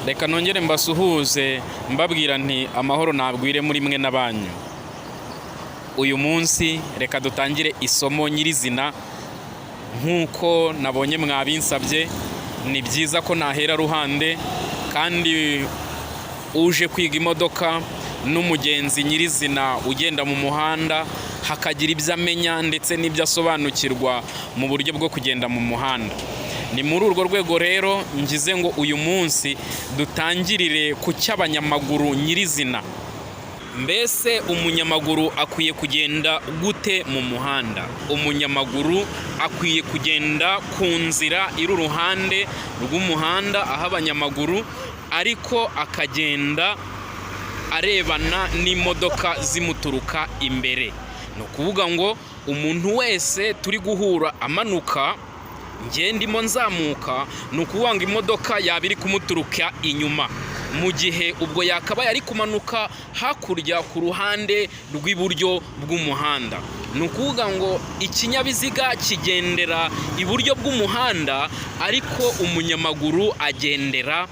Reka nongere mbasuhuze mbabwira nti amahoro nabwire muri mwe n'abanyu. Uyu munsi reka dutangire isomo nyirizina nkuko nabonye mwabinsabye. Ni byiza ko nahera ruhande kandi uje kwiga imodoka n'umugenzi nyirizina ugenda mu muhanda hakagira ibyo amenya ndetse n'ibyo asobanukirwa mu buryo bwo kugenda mu muhanda. Ni muri urwo rwego rero ngize ngo uyu munsi dutangirire ku cy'abanyamaguru nyirizina. Mbese umunyamaguru akwiye kugenda gute mu muhanda? Umunyamaguru akwiye kugenda ku nzira iri uruhande rw'umuhanda aho abanyamaguru, ariko akagenda arebana n'imodoka zimuturuka imbere. Ni ukuvuga ngo umuntu wese turi guhura amanuka, ndimo nzamuka, ni ukuvuga ngo imodoka yaba iri kumuturuka inyuma, mu gihe ubwo yakabaye ari kumanuka hakurya ku ruhande rw'iburyo bw'umuhanda. Ni ukuvuga ngo ikinyabiziga kigendera iburyo bw'umuhanda, ariko umunyamaguru agendera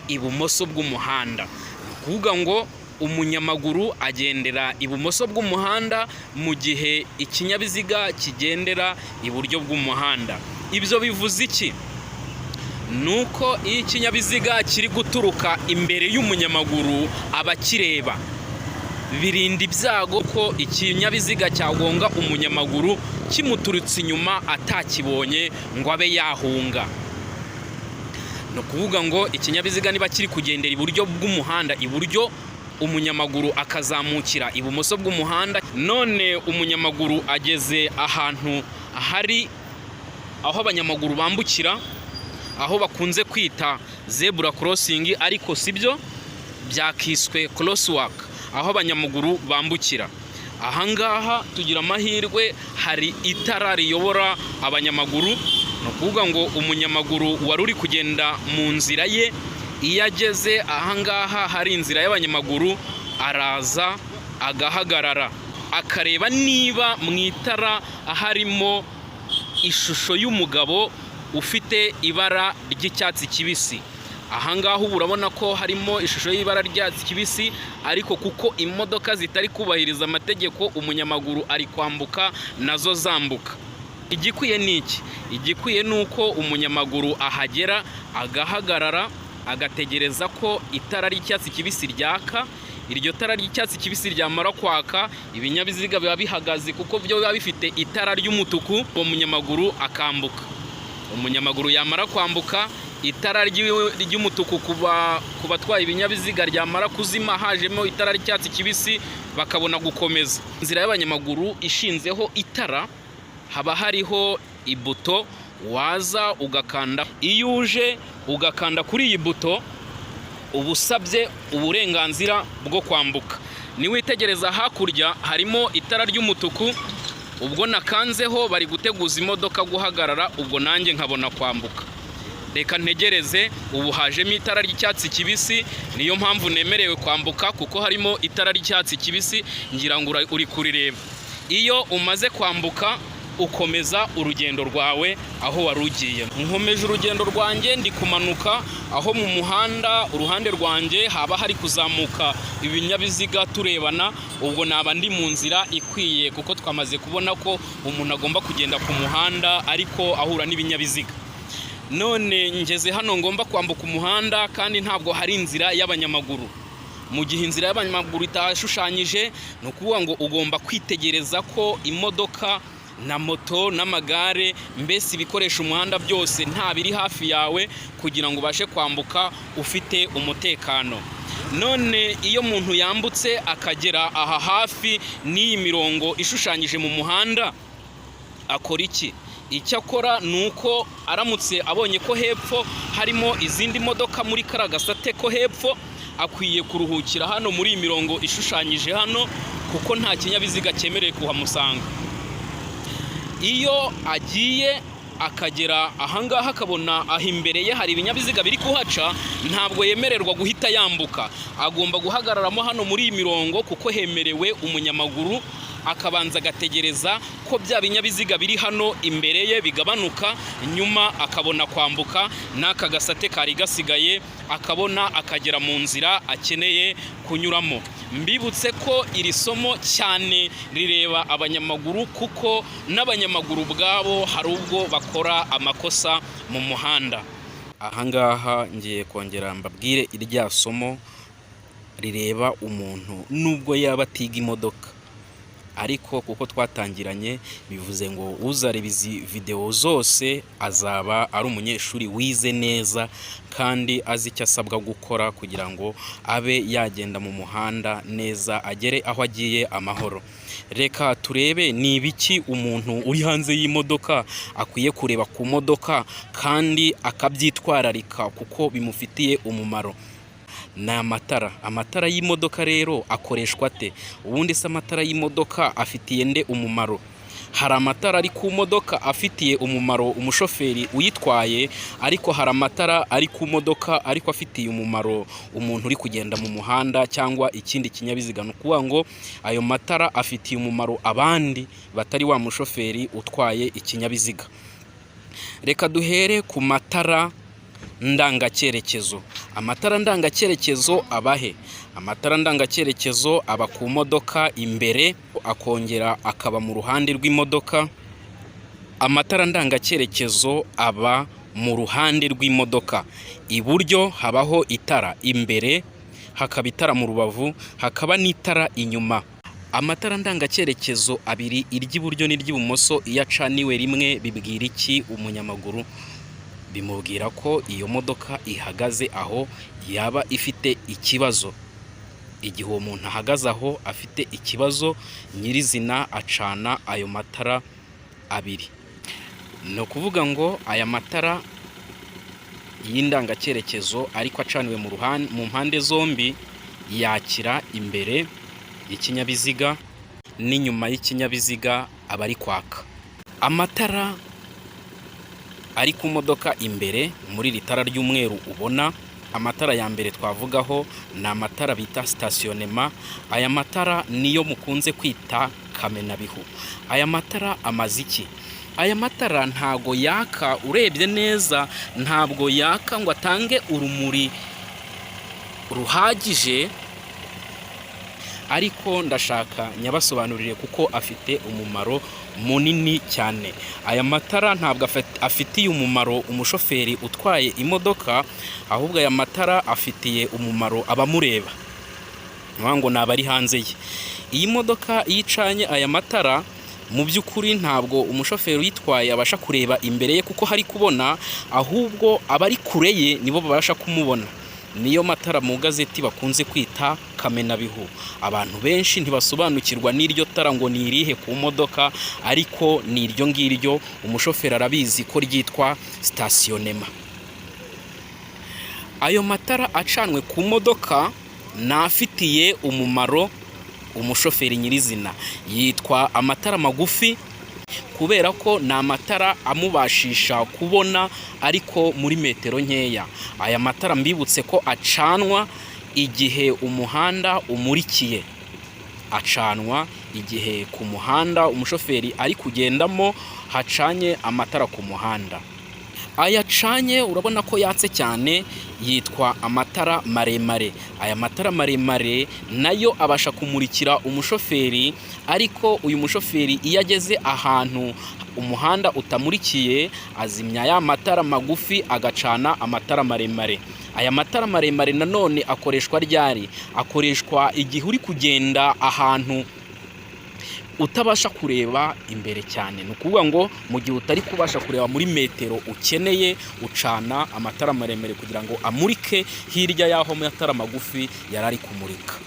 ibumoso bw'umuhanda. Ni ukuvuga ngo umunyamaguru agendera ibumoso bw'umuhanda mu gihe ikinyabiziga kigendera iburyo bw'umuhanda. Ibyo bivuze iki? Nuko iyo ikinyabiziga kiri guturuka imbere y'umunyamaguru aba kireba, birinda ibyago ko ikinyabiziga cyagonga umunyamaguru kimuturutse inyuma atakibonye ngo abe yahunga. Ni ukuvuga ngo ikinyabiziga niba kiri kugendera iburyo bw'umuhanda, iburyo, umunyamaguru akazamukira ibumoso bw'umuhanda. None umunyamaguru ageze ahantu hari aho abanyamaguru bambukira, aho bakunze kwita zebra crossing, ariko sibyo, byakiswe crosswalk, aho abanyamaguru bambukira. Ahangaha tugira amahirwe, hari itara riyobora abanyamaguru. Ni ukuvuga ngo umunyamaguru wari uri kugenda mu nzira ye, iyo ageze ahangaha hari inzira y'abanyamaguru, araza agahagarara akareba niba mu itara harimo ishusho y'umugabo ufite ibara ry'icyatsi kibisi. Ahangaha ubu urabona ko harimo ishusho y'ibara ry'icyatsi kibisi, ariko kuko imodoka zitari kubahiriza amategeko, umunyamaguru ari kwambuka nazo zambuka. Igikwiye ni iki? Igikwiye ni uko umunyamaguru ahagera agahagarara, agategereza ko itara ry'icyatsi kibisi ryaka. Iryo tara ry'icyatsi kibisi ryamara kwaka, ibinyabiziga biba bihagaze kuko byo biba bifite itara ry'umutuku, uwo munyamaguru akambuka. Umunyamaguru yamara kwambuka, itara ry'umutuku ku batwaye ibinyabiziga ryamara kuzima, hajemo itara ry'icyatsi kibisi bakabona gukomeza. Inzira y'abanyamaguru ishinzeho itara, haba hariho ibuto waza ugakanda. Iyo uje ugakanda kuri iyi buto, uba usabye uburenganzira bwo kwambuka. Niwitegereza hakurya harimo itara ry'umutuku, ubwo nakanzeho bari guteguza imodoka guhagarara, ubwo nanjye nkabona kwambuka. Reka ntegereze, ubu hajemo itara ry'icyatsi kibisi, niyo mpamvu nemerewe kwambuka, kuko harimo itara ry'icyatsi kibisi, ngira ngo uri kurireba. Iyo umaze kwambuka ukomeza urugendo rwawe aho wari ugiye. Nkomeje urugendo rwanjye ndi kumanuka, aho mu muhanda uruhande rwanjye haba hari kuzamuka ibinyabiziga turebana, ubwo naba ndi mu nzira ikwiye, kuko twamaze kubona ko umuntu agomba kugenda ku muhanda ariko ahura n'ibinyabiziga. None ngeze hano ngomba kwambuka umuhanda, kandi ntabwo hari inzira y'abanyamaguru. Mu gihe inzira y'abanyamaguru itashushanyije, ni ukuvuga ngo ugomba kwitegereza ko imodoka na moto n'amagare, mbese ibikoresha umuhanda byose nta biri hafi yawe, kugira ngo ubashe kwambuka ufite umutekano. None iyo umuntu yambutse akagera aha hafi n'iyi mirongo ishushanyije mu muhanda, akora iki? Icyo akora ni uko aramutse abonye ko hepfo harimo izindi modoka muri kariya gasate ko hepfo, akwiye kuruhukira hano muri iyi mirongo ishushanyije hano, kuko nta kinyabiziga cyemerewe kuhamusanga. Iyo agiye akagera ahangaha akabona aho imbere ye hari ibinyabiziga biri kuhaca, ntabwo yemererwa guhita yambuka, agomba guhagararamo hano muri iyi mirongo, kuko hemerewe umunyamaguru akabanza agategereza ko bya binyabiziga biri hano imbere ye bigabanuka, nyuma akabona kwambuka n'aka gasate kari gasigaye akabona akagera mu nzira akeneye kunyuramo. Mbibutse ko iri somo cyane rireba abanyamaguru, kuko n'abanyamaguru ubwabo hari ubwo bakora amakosa mu muhanda. Ahangaha ngiye kongera mbabwire irya somo rireba umuntu nubwo yaba atiga imodoka, ariko kuko twatangiranye bivuze ngo uzareba izi video zose azaba ari umunyeshuri wize neza kandi azi icyo asabwa gukora kugira ngo abe yagenda mu muhanda neza agere aho agiye amahoro. Reka turebe ni ibiki umuntu uri hanze y'imodoka akwiye kureba ku modoka kandi akabyitwararika kuko bimufitiye umumaro. Ni amatara y'imodoka rero akoreshwa ate? Ubundi se amatara y'imodoka afitiye nde umumaro? Hari amatara ari ku modoka afitiye umumaro umushoferi uyitwaye, ariko hari amatara ari ku modoka ariko afitiye umumaro umuntu uri kugenda mu muhanda cyangwa ikindi kinyabiziga. Ni ukuvuga ngo ayo matara afitiye umumaro abandi batari wa mushoferi utwaye ikinyabiziga. Reka duhere ku matara ndangacyerekezo. Amatara ndangacyerekezo abahe? Amatara ndangacyerekezo aba ku modoka imbere, akongera akaba mu ruhande rw'imodoka. Amatara ndangacyerekezo aba mu ruhande rw'imodoka. Iburyo habaho itara, imbere hakaba itara mu rubavu, hakaba n'itara inyuma. Amatara ndangacyerekezo abiri, iry'iburyo n'iry'ibumoso, iyo acaniwe rimwe bibwira iki umunyamaguru? Bimubwira ko iyo modoka ihagaze aho yaba ifite ikibazo. Igihe uwo muntu ahagaze aho afite ikibazo nyirizina acana ayo matara abiri. Ni ukuvuga ngo aya matara y'indangacyerekezo ariko acaniwe mu mpande zombi yakira imbere y'ikinyabiziga n'inyuma y'ikinyabiziga aba ari kwaka. Amatara ari ku modoka imbere muri iri tara ry'umweru ubona, amatara ya mbere twavugaho ni amatara bita stationnement. Aya matara niyo mukunze kwita kamenabihu. Aya matara amaze iki? Aya matara ntago yaka, urebye neza ntabwo yaka ngo atange urumuri ruhagije, ariko ndashaka nyabasobanurire kuko afite umumaro munini cyane. Aya matara ntabwo afitiye umumaro umushoferi utwaye imodoka, ahubwo aya matara afitiye umumaro abamureba, ngo ni abari hanze ye. Iyi modoka iyo icanye aya matara, mu by'ukuri ntabwo umushoferi uyitwaye abasha kureba imbere ye kuko hari kubona, ahubwo abari kure ye nibo babasha kumubona. Niyo matara mu gazeti bakunze kwita kamenabihu. Abantu benshi ntibasobanukirwa n'iryo tara ngo ni irihe ku modoka, ariko ni iryo ngiryo umushoferi arabizi ko ryitwa stationnement. Ayo matara acanwe ku modoka nafitiye umumaro umushoferi nyirizina, yitwa amatara magufi, kubera ko ni amatara amubashisha kubona ariko muri metero nkeya. Aya matara mbibutse ko acanwa igihe umuhanda umurikiye. Acanwa igihe ku muhanda umushoferi ari kugendamo hacanye amatara ku muhanda. Ayacanye urabona ko yatse cyane, yitwa amatara maremare. Aya matara maremare nayo abasha kumurikira umushoferi, ariko uyu mushoferi iyo ageze ahantu umuhanda utamurikiye azimya ya matara magufi agacana amatara maremare. Aya matara maremare nanone akoreshwa ryari? Akoreshwa igihe uri kugenda ahantu utabasha kureba imbere cyane. Ni ukuvuga ngo mu gihe utari kubasha kureba muri metero ukeneye, ucana amatara maremare kugira ngo amurike hirya y'aho amatara magufi yari ari kumurika.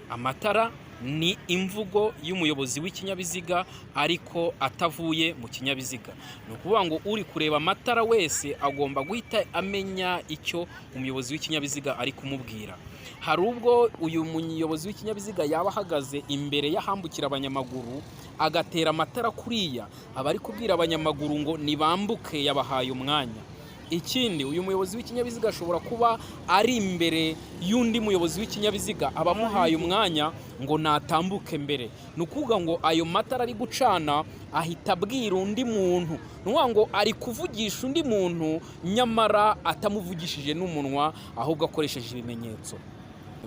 Amatara ni imvugo y'umuyobozi w'ikinyabiziga ariko atavuye mu kinyabiziga. Ni ukuvuga ngo uri kureba amatara wese agomba guhita amenya icyo umuyobozi w'ikinyabiziga ari kumubwira. Hari ubwo uyu muyobozi w'ikinyabiziga yaba ahagaze imbere y'ahambukira abanyamaguru agatera amatara kuriya, aba ari kubwira abanyamaguru ngo nibambuke, yabahaye umwanya. Ikindi, uyu muyobozi w'ikinyabiziga ashobora kuba ari imbere y'undi muyobozi w'ikinyabiziga, abamuhaye umwanya ngo natambuke mbere. Ni ukuvuga ngo ayo matara ari gucana ahita abwira undi muntu, ni ukuvuga ngo ari kuvugisha undi muntu nyamara atamuvugishije n'umunwa, ahubwo akoresheje ibimenyetso.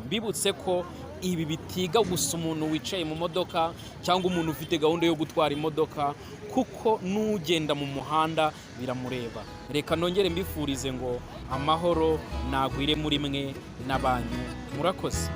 Mbibutse ko ibi bitiga gusa umuntu wicaye mu modoka cyangwa umuntu ufite gahunda yo gutwara imodoka, kuko n'ugenda mu muhanda biramureba. Reka nongere mbifurize ngo amahoro nagwire muri mwe n'abanyu. Murakoze.